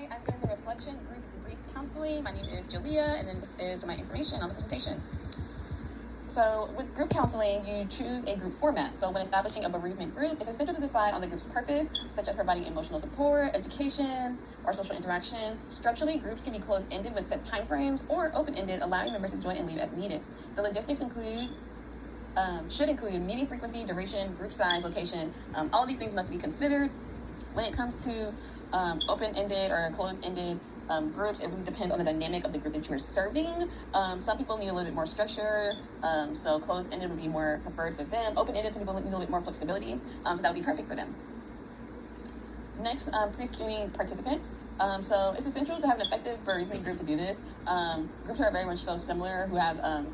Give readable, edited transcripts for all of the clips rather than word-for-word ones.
Hi, I'm doing the Reflection Group Grief Counseling. My name is Jalea, and then this is my information on the presentation. So with group counseling, you choose a group format. So when establishing a bereavement group, it's essential to decide on the group's purpose, such as providing emotional support, education, or social interaction. Structurally, groups can be closed-ended with set timeframes or open-ended, allowing members to join and leave as needed. The logistics should include meeting frequency, duration, group size, location. All of these things must be considered. When it comes to open-ended or closed-ended groups, it really depends on the dynamic of the group that you're serving. Some people need a little bit more structure, so closed-ended would be more preferred for them. Open-ended, some people need a little bit more flexibility, so that would be perfect for them. Next, pre-screening participants. So it's essential to have an effective bereavement group to do this. Groups are very much so similar, who have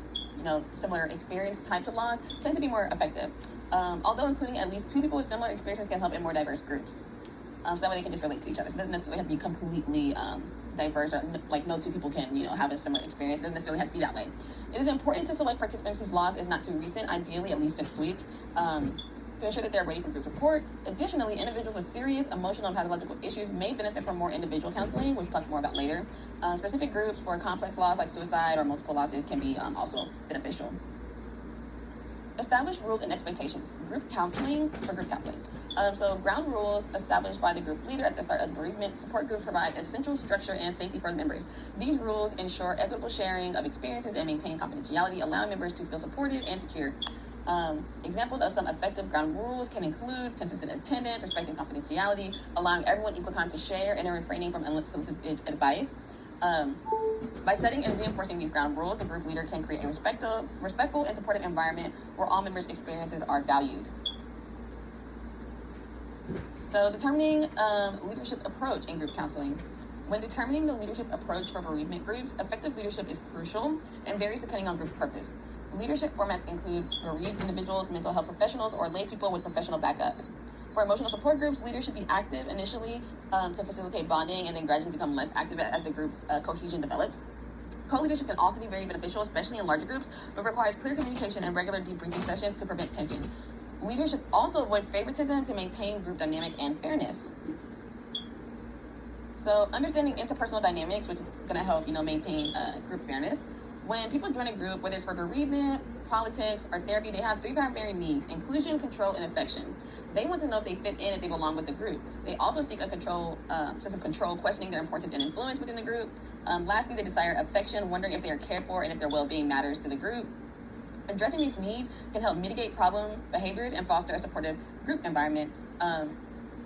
similar experience types of loss, tend to be more effective. Although including at least 2 people with similar experiences can help in more diverse groups. So that way they can just relate to each other. So it doesn't necessarily have to be completely diverse, or like no 2 people can, have a similar experience. It doesn't necessarily have to be that way. It is important to select participants whose loss is not too recent, ideally at least 6 weeks, to ensure that they're ready for group support. Additionally, individuals with serious emotional and pathological issues may benefit from more individual counseling, which we'll talk more about later. Specific groups for complex loss like suicide or multiple losses can be also beneficial. Establish rules and expectations. Group counseling for group counseling. So ground rules established by the group leader at the start of the bereavement support group provide essential structure and safety for the members. These rules ensure equitable sharing of experiences and maintain confidentiality, allowing members to feel supported and secure. Examples of some effective ground rules can include consistent attendance, respecting confidentiality, allowing everyone equal time to share, and refraining from unsolicited advice. By setting and reinforcing these ground rules, the group leader can create a respectful and supportive environment where all members' experiences are valued. So determining leadership approach in group counseling. When determining the leadership approach for bereavement groups, effective leadership is crucial and varies depending on group purpose. Leadership formats include bereaved individuals, mental health professionals, or lay people with professional backup. For emotional support groups, leaders should be active initially to facilitate bonding and then gradually become less active as the group's cohesion develops. Co-leadership can also be very beneficial, especially in larger groups, but requires clear communication and regular debriefing sessions to prevent tension. Leaders should also avoid favoritism to maintain group dynamic and fairness. So understanding interpersonal dynamics, which is going to help, maintain group fairness. When people join a group, whether it's for bereavement, politics, or therapy, they have 3 primary needs: inclusion, control, and affection. They want to know if they fit in, if they belong with the group. They also seek a sense of control, questioning their importance and influence within the group. Lastly, they desire affection, wondering if they are cared for and if their well-being matters to the group. Addressing these needs can help mitigate problem behaviors and foster a supportive group environment.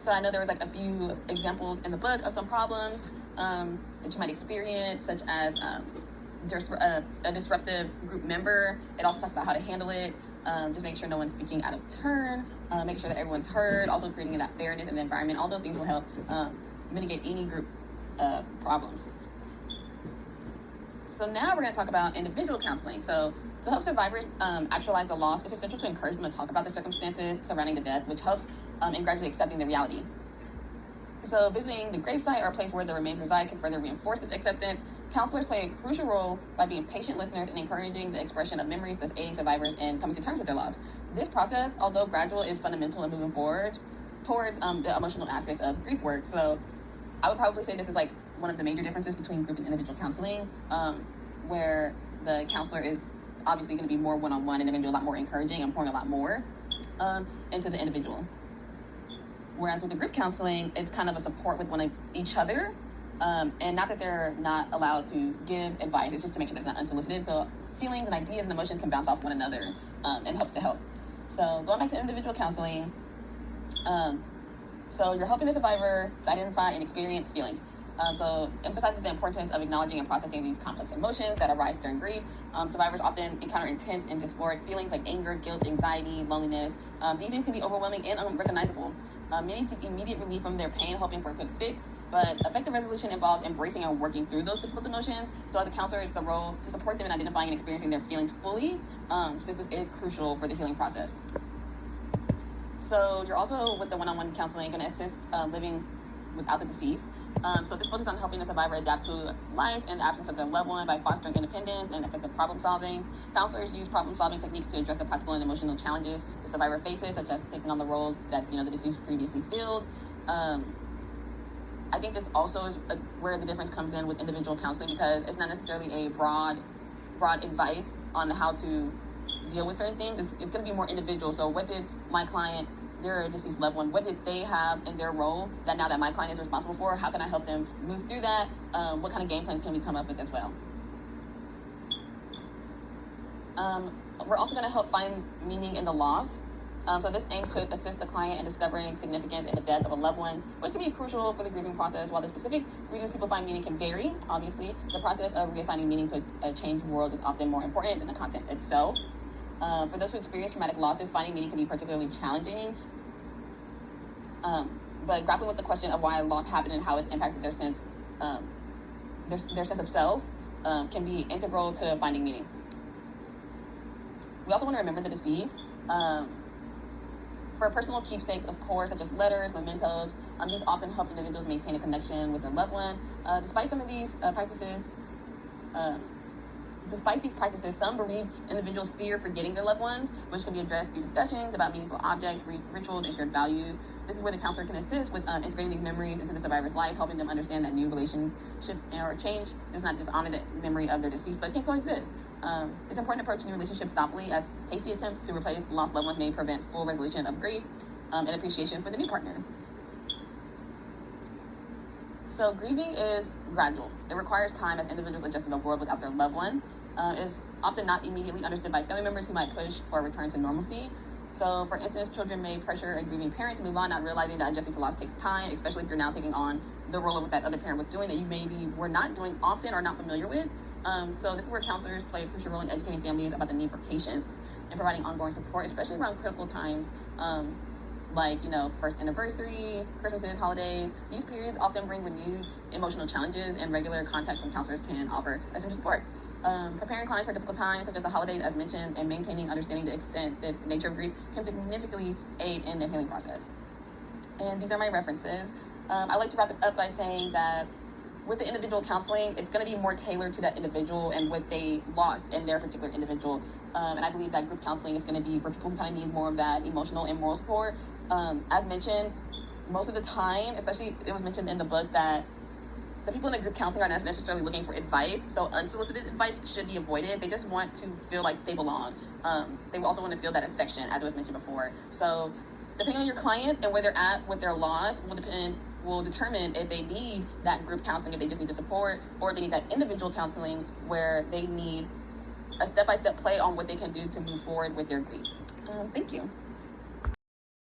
So I know there was a few examples in the book of some problems that you might experience, such as a disruptive group member. It also talks about how to handle it, just make sure no one's speaking out of turn, make sure that everyone's heard, also creating that fairness in the environment. All those things will help mitigate any group problems. So now we're going to talk about individual counseling. So to help survivors actualize the loss, it's essential to encourage them to talk about the circumstances surrounding the death, which helps in gradually accepting the reality. So visiting the gravesite or a place where the remains reside can further reinforce this acceptance. Counselors play a crucial role by being patient listeners and encouraging the expression of memories, thus aiding survivors in coming to terms with their loss. This process, although gradual, is fundamental in moving forward towards the emotional aspects of grief work. So I would probably say this is one of the major differences between group and individual counseling, where the counselor is obviously going to be more one-on-one, and they're going to do a lot more encouraging and pouring a lot more into the individual. Whereas with the group counseling, it's kind of a support with each other, and not that they're not allowed to give advice, it's just to make sure that's not unsolicited. So feelings and ideas and emotions can bounce off one another and helps to help. So going back to individual counseling, so you're helping the survivor to identify and experience feelings. So emphasizes the importance of acknowledging and processing these complex emotions that arise during grief. Survivors often encounter intense and dysphoric feelings like anger, guilt, anxiety, loneliness. These things can be overwhelming and unrecognizable. Many seek immediate relief from their pain, hoping for a quick fix, but effective resolution involves embracing and working through those difficult emotions. So as a counselor, it's the role to support them in identifying and experiencing their feelings fully, since this is crucial for the healing process. So you're also, with the one-on-one counseling, going to assist living without the deceased. So this focuses on helping the survivor adapt to life in the absence of their loved one by fostering independence and effective problem solving. Counselors use problem solving techniques to address the practical and emotional challenges the survivor faces, such as taking on the roles that the deceased previously filled. I think this also is where the difference comes in with individual counseling, because it's not necessarily a broad advice on how to deal with certain things. It's going to be more individual. So what did my client, their deceased loved one, what did they have in their role that now that my client is responsible for? How can I help them move through that? What kind of game plans can we come up with as well? We're also going to help find meaning in the loss. So this aims to assist the client in discovering significance in the death of a loved one, which can be crucial for the grieving process. While the specific reasons people find meaning can vary, obviously, the process of reassigning meaning to a changed world is often more important than the content itself. For those who experience traumatic losses, finding meaning can be particularly challenging. But grappling with the question of why loss happened and how it's impacted their sense of self can be integral to finding meaning. We also want to remember the deceased. For personal keepsakes, of course, such as letters, mementos, these often help individuals maintain a connection with their loved one. Despite some of these practices, some bereaved individuals fear forgetting their loved ones, which can be addressed through discussions about meaningful objects, rituals, and shared values. This is where the counselor can assist with integrating these memories into the survivor's life, helping them understand that new relationships or change does not dishonor the memory of their deceased, but can coexist. It's important to approach new relationships thoughtfully, as hasty attempts to replace lost loved ones may prevent full resolution of grief and appreciation for the new partner. So grieving is gradual. It requires time as individuals adjust to the world without their loved one. Is often not immediately understood by family members who might push for a return to normalcy. So, for instance, children may pressure a grieving parent to move on, not realizing that adjusting to loss takes time, especially if you're now taking on the role of what that other parent was doing that you maybe were not doing often or not familiar with. So this is where counselors play a crucial role in educating families about the need for patience and providing ongoing support, especially around critical times, like, first anniversary, Christmases, holidays. These periods often bring renewed emotional challenges, and regular contact from counselors can offer essential support. Preparing clients for difficult times, such as the holidays, as mentioned, and maintaining understanding the extent, the nature of grief can significantly aid in the healing process. And these are my references. I like to wrap it up by saying that with the individual counseling, it's going to be more tailored to that individual and what they lost in their particular individual. And I believe that group counseling is going to be for people who kind of need more of that emotional and moral support. As mentioned, most of the time, especially it was mentioned in the book that the people in the group counseling are not necessarily looking for advice, so unsolicited advice should be avoided. They just want to feel like they belong. They also want to feel that affection, as was mentioned before. So depending on your client and where they're at with their loss will determine if they need that group counseling, if they just need the support, or if they need that individual counseling where they need a step-by-step play on what they can do to move forward with their grief. Thank you.